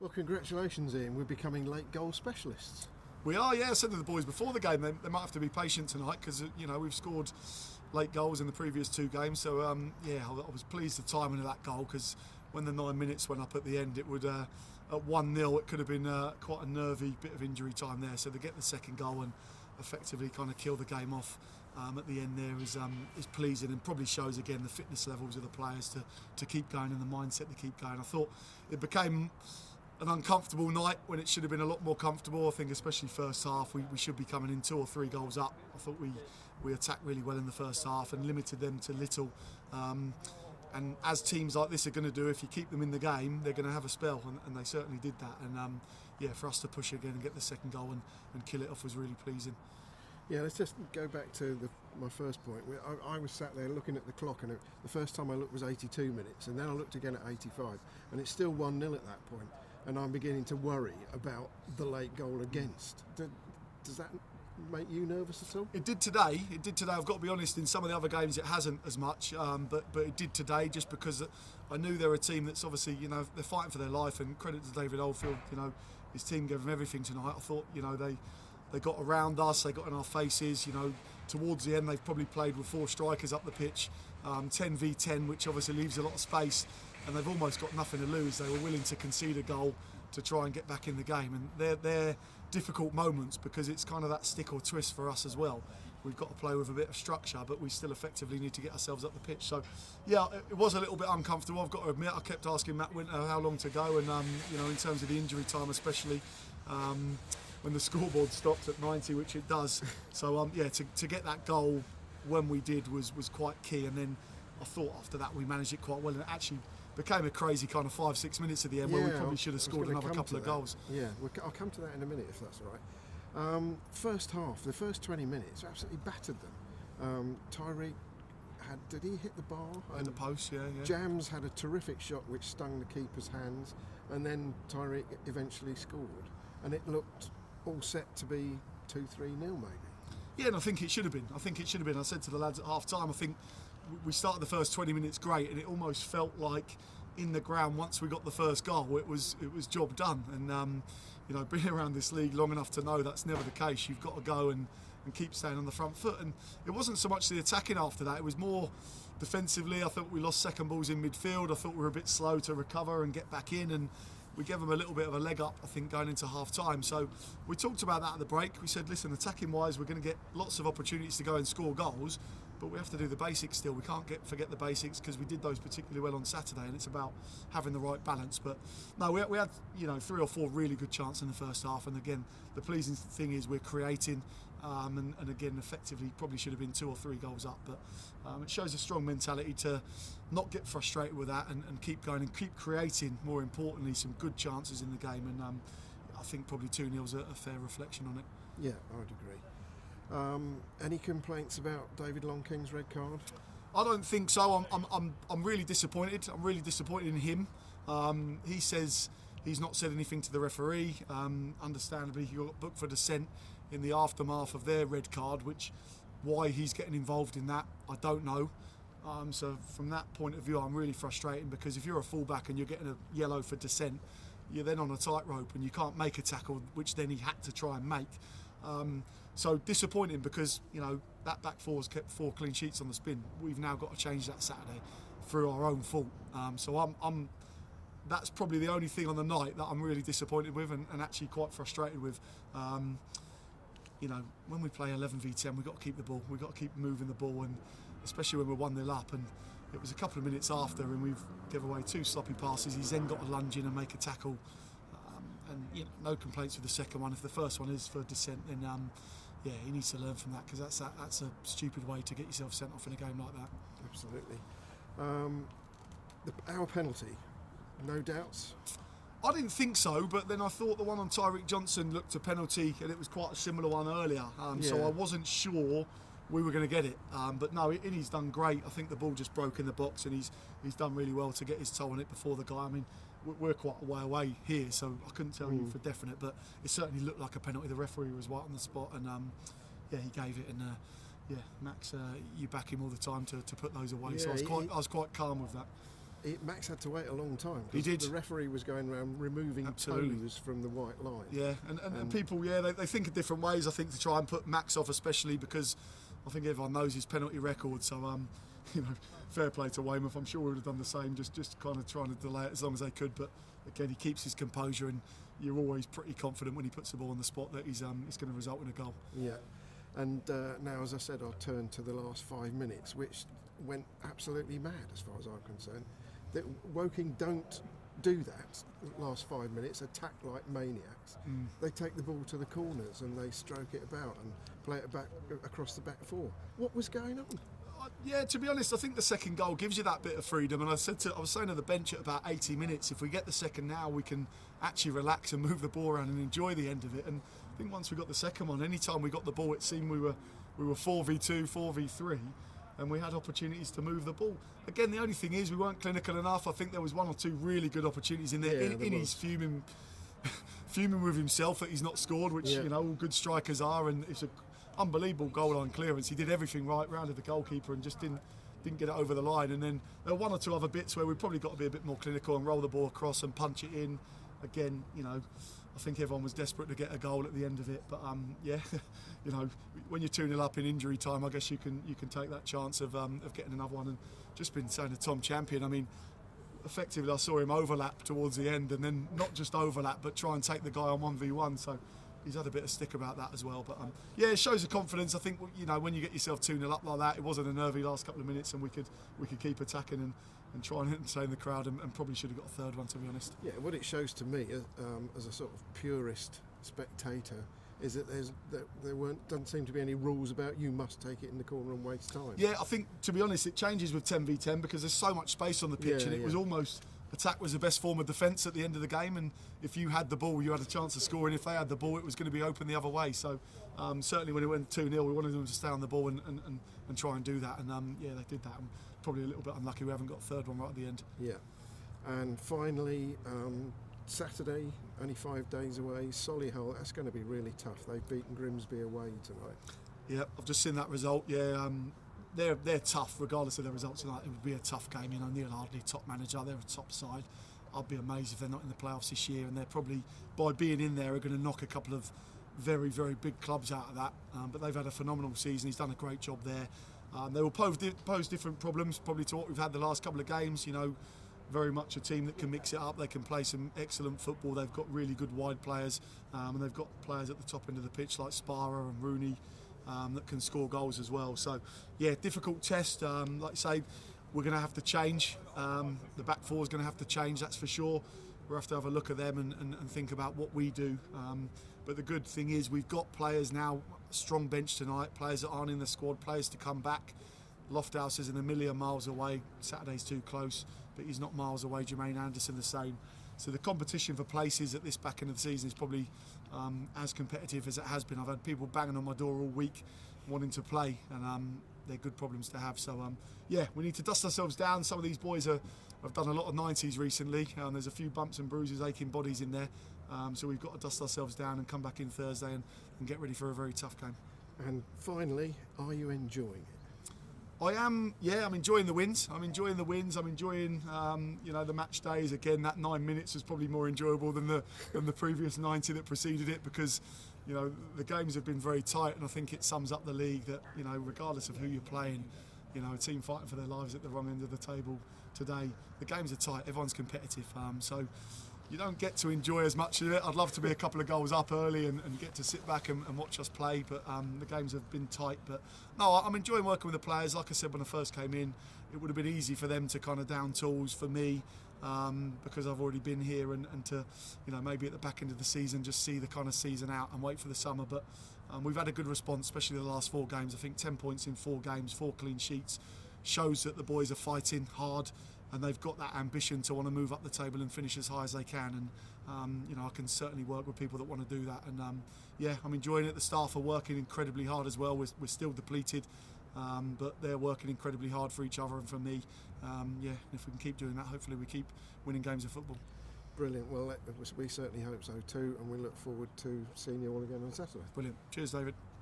Well, congratulations, Ian. We're becoming late goal specialists. We are, yeah. I said to the boys before the game, they might have to be patient tonight because we've scored late goals in the previous two games. So I was pleased with the timing of that goal because when the 9 minutes went up at the end, it would at 1-0. It could have been quite a nervy bit of injury time there. So to get the second goal and effectively kind of kill the game off at the end there is pleasing and probably shows again the fitness levels of the players to keep going and the mindset to keep going. I thought it became an uncomfortable night when it should have been a lot more comfortable. I think especially first half we should be coming in 2 or 3 goals up. I thought we attacked really well in the first half and limited them to little. And as teams like this are going to do, if you keep them in the game, they're going to have a spell, and they certainly did that. And for us to push again and get the second goal and kill it off was really pleasing. Yeah, let's just go back to my first point. I was sat there looking at the clock, and the first time I looked was 82 minutes, and then I looked again at 85, and it's still 1-0 at that point. And I'm beginning to worry about the late goal against. Does that make you nervous at all? It did today. I've got to be honest, in some of the other games it hasn't as much, but it did today just because I knew they're a team that's obviously, they're fighting for their life, and credit to David Oldfield, his team gave them everything tonight. I thought, they got around us, they got in our faces, towards the end they've probably played with 4 strikers up the pitch, 10v10, which obviously leaves a lot of space, and they've almost got nothing to lose. They were willing to concede a goal to try and get back in the game, and they're difficult moments because it's kind of that stick or twist for us as well. We've got to play with a bit of structure, but we still effectively need to get ourselves up the pitch. So yeah, it was a little bit uncomfortable, I've got to admit. I kept asking Matt Winter how long to go, and in terms of the injury time especially, when the scoreboard stopped at 90, which it does. So to get that goal when we did was quite key, and then I thought after that we managed it quite well, and it actually became a crazy kind of 5-6 minutes at the end where we probably should have scored another couple of goals. Yeah, I'll come to that in a minute if that's all right. First half, the first 20 minutes, absolutely battered them. Tyreek did he hit the bar? In the post, yeah. Jams had a terrific shot which stung the keeper's hands, and then Tyreek eventually scored, and it looked all set to be 2-3-0 maybe. Yeah, and I think it should have been. I said to the lads at half time, I think we started the first 20 minutes great, and it almost felt like in the ground once we got the first goal it was job done. And being around this league long enough to know that's never the case. You've got to go and keep staying on the front foot, and it wasn't so much the attacking after that, it was more defensively. I thought we lost second balls in midfield. I thought we were a bit slow to recover and get back in, and we gave them a little bit of a leg up, I think, going into half time. So we talked about that at the break. We said, listen, attacking wise we're going to get lots of opportunities to go and score goals, but we have to do the basics still. We can't forget the basics, because we did those particularly well on Saturday, and it's about having the right balance. But no, we had 3 or 4 really good chances in the first half, and again the pleasing thing is we're creating, and again effectively probably should have been 2 or 3 goals up, but it shows a strong mentality to not get frustrated with that and keep going and keep creating, more importantly, some good chances in the game. And I think probably 2-0 is a fair reflection on it. Yeah, I would agree. Any complaints about David Longking's red card? I don't think so. I'm really disappointed. I'm really disappointed in him. He says he's not said anything to the referee. Understandably, he got booked for dissent in the aftermath of their red card, which why he's getting involved in that, I don't know. So from that point of view, I'm really frustrated, because if you're a fullback and you're getting a yellow for dissent, you're then on a tightrope and you can't make a tackle, which then he had to try and make. So disappointing, because that back four's kept 4 clean sheets on the spin. We've now got to change that Saturday through our own fault. So that's probably the only thing on the night that I'm really disappointed with and actually quite frustrated with. When we play 11v10, we've got to keep the ball. We've got to keep moving the ball, and especially when we're 1-0 up. And it was a couple of minutes after, and we've given away 2 sloppy passes. He's then got to lunge in and make a tackle. And no complaints with the second one. If the first one is for dissent, then he needs to learn from that, because that's a stupid way to get yourself sent off in a game like that. Absolutely. Our penalty, no doubts. I didn't think so, but then I thought the one on Tyreek Johnson looked a penalty, and it was quite a similar one earlier. So I wasn't sure we were going to get it. But no, he's done great. I think the ball just broke in the box, and he's done really well to get his toe on it before the guy. I mean, we're quite a way away here, so I couldn't tell you for definite, but it certainly looked like a penalty. The referee was right on the spot, and he gave it. And Max, you back him all the time to put those away. So I was quite calm with that. Max had to wait a long time. He did. The referee was going around removing Absolutely. toes from the white line. Yeah, and people, they think of different ways, I think, to try and put Max off, especially because I think everyone knows his penalty record. So, fair play to Weymouth. I'm sure we would have done the same, just kind of trying to delay it as long as they could. But again, he keeps his composure, and you're always pretty confident when he puts the ball on the spot that it's going to result in a goal. Yeah, and now, as I said, I'll turn to the last 5 minutes, which went absolutely mad as far as I'm concerned. That Woking don't do that. Last 5 minutes, attack like maniacs. They take the ball to the corners and they stroke it about and play it back across the back four. What was going on? Yeah, to be honest, I think the second goal gives you that bit of freedom. And I was saying to the bench at about 80 minutes, if we get the second now, we can actually relax and move the ball around and enjoy the end of it. And I think once we got the second one, any time we got the ball, it seemed we were 4v2, 4v3. And we had opportunities to move the ball. Again, the only thing is we weren't clinical enough. I think there was 1 or 2 really good opportunities in there. Yeah, He's fuming with himself that he's not scored, which all good strikers are. And it's an unbelievable goal line clearance. He did everything right, rounded the goalkeeper and just didn't get it over the line. And then there were 1 or 2 other bits where we probably got to be a bit more clinical and roll the ball across and punch it in. Again, I think everyone was desperate to get a goal at the end of it, but when you're 2-0 up in injury time, I guess you can take that chance of getting another one. And just been saying to Tom Champion, I mean, effectively I saw him overlap towards the end, and then not just overlap, but try and take the guy on 1v1. So he's had a bit of stick about that as well. But it shows the confidence. I think when you get yourself 2-0 up like that, it wasn't a nervy last couple of minutes, and we could keep attacking and try and entertain the crowd, and probably should have got a third one, to be honest. Yeah, what it shows to me as a sort of purist spectator is that doesn't seem to be any rules about you must take it in the corner and waste time. Yeah, I think, to be honest, it changes with 10v10 because there's so much space on the pitch, and it was almost attack was the best form of defence at the end of the game, and if you had the ball, you had a chance of scoring. If they had the ball, it was going to be open the other way. So certainly when it went 2-0, we wanted them to stay on the ball and try and do that, and they did that. And probably a little bit unlucky we haven't got a third one right at the end. Yeah, and finally, Saturday, only 5 days away, Solihull. That's going to be really tough. They've beaten Grimsby away tonight. Yeah, I've just seen that result. Yeah, they're tough regardless of the results tonight. It would be a tough game. Neil Hardley, top manager, they're a top side. I'd be amazed if they're not in the playoffs this year, and they're probably, by being in there, are going to knock a couple of very, very big clubs out of that. But they've had a phenomenal season. He's done a great job there. They will pose different problems probably to what we've had the last couple of games. Very much a team that can mix it up. They can play some excellent football. They've got really good wide players, and they've got players at the top end of the pitch like Sparrow and Rooney that can score goals as well. So, yeah, difficult test. Like I say, we're going to have to change. The back four is going to have to change, that's for sure. We'll have to have a look at them and think about what we do. But the good thing is we've got players now, strong bench tonight, players that aren't in the squad, players to come back. Lofthouse isn't a million miles away. Saturday's too close, but he's not miles away. Jermaine Anderson the same. So the competition for places at this back end of the season is probably as competitive as it has been. I've had people banging on my door all week wanting to play, and they're good problems to have. So we need to dust ourselves down. Some of these boys have done a lot of 90s recently, and there's a few bumps and bruises, aching bodies in there. So we've got to dust ourselves down and come back in Thursday and get ready for a very tough game. And finally, are you enjoying it? I am, I'm enjoying the wins. I'm enjoying the match days. Again, that 9 minutes was probably more enjoyable than the previous 90 that preceded it, because the games have been very tight, and I think it sums up the league that regardless of who you're playing, a team fighting for their lives at the wrong end of the table today. The games are tight. Everyone's competitive. So you don't get to enjoy as much of it. I'd love to be a couple of goals up early and get to sit back and watch us play, but the games have been tight. But no, I'm enjoying working with the players. Like I said, when I first came in, it would have been easy for them to kind of down tools for me, because I've already been here, and to maybe at the back end of the season just see the kind of season out and wait for the summer. But we've had a good response, especially the last 4 games. I think 10 points in 4 games, 4 clean sheets, shows that the boys are fighting hard, and they've got that ambition to want to move up the table and finish as high as they can. And I can certainly work with people that want to do that. And I'm enjoying it. The staff are working incredibly hard as well. We're still depleted, but they're working incredibly hard for each other and for me. And if we can keep doing that, hopefully we keep winning games of football. Brilliant. Well, we certainly hope so too, and we look forward to seeing you all again on Saturday. Brilliant. Cheers, David.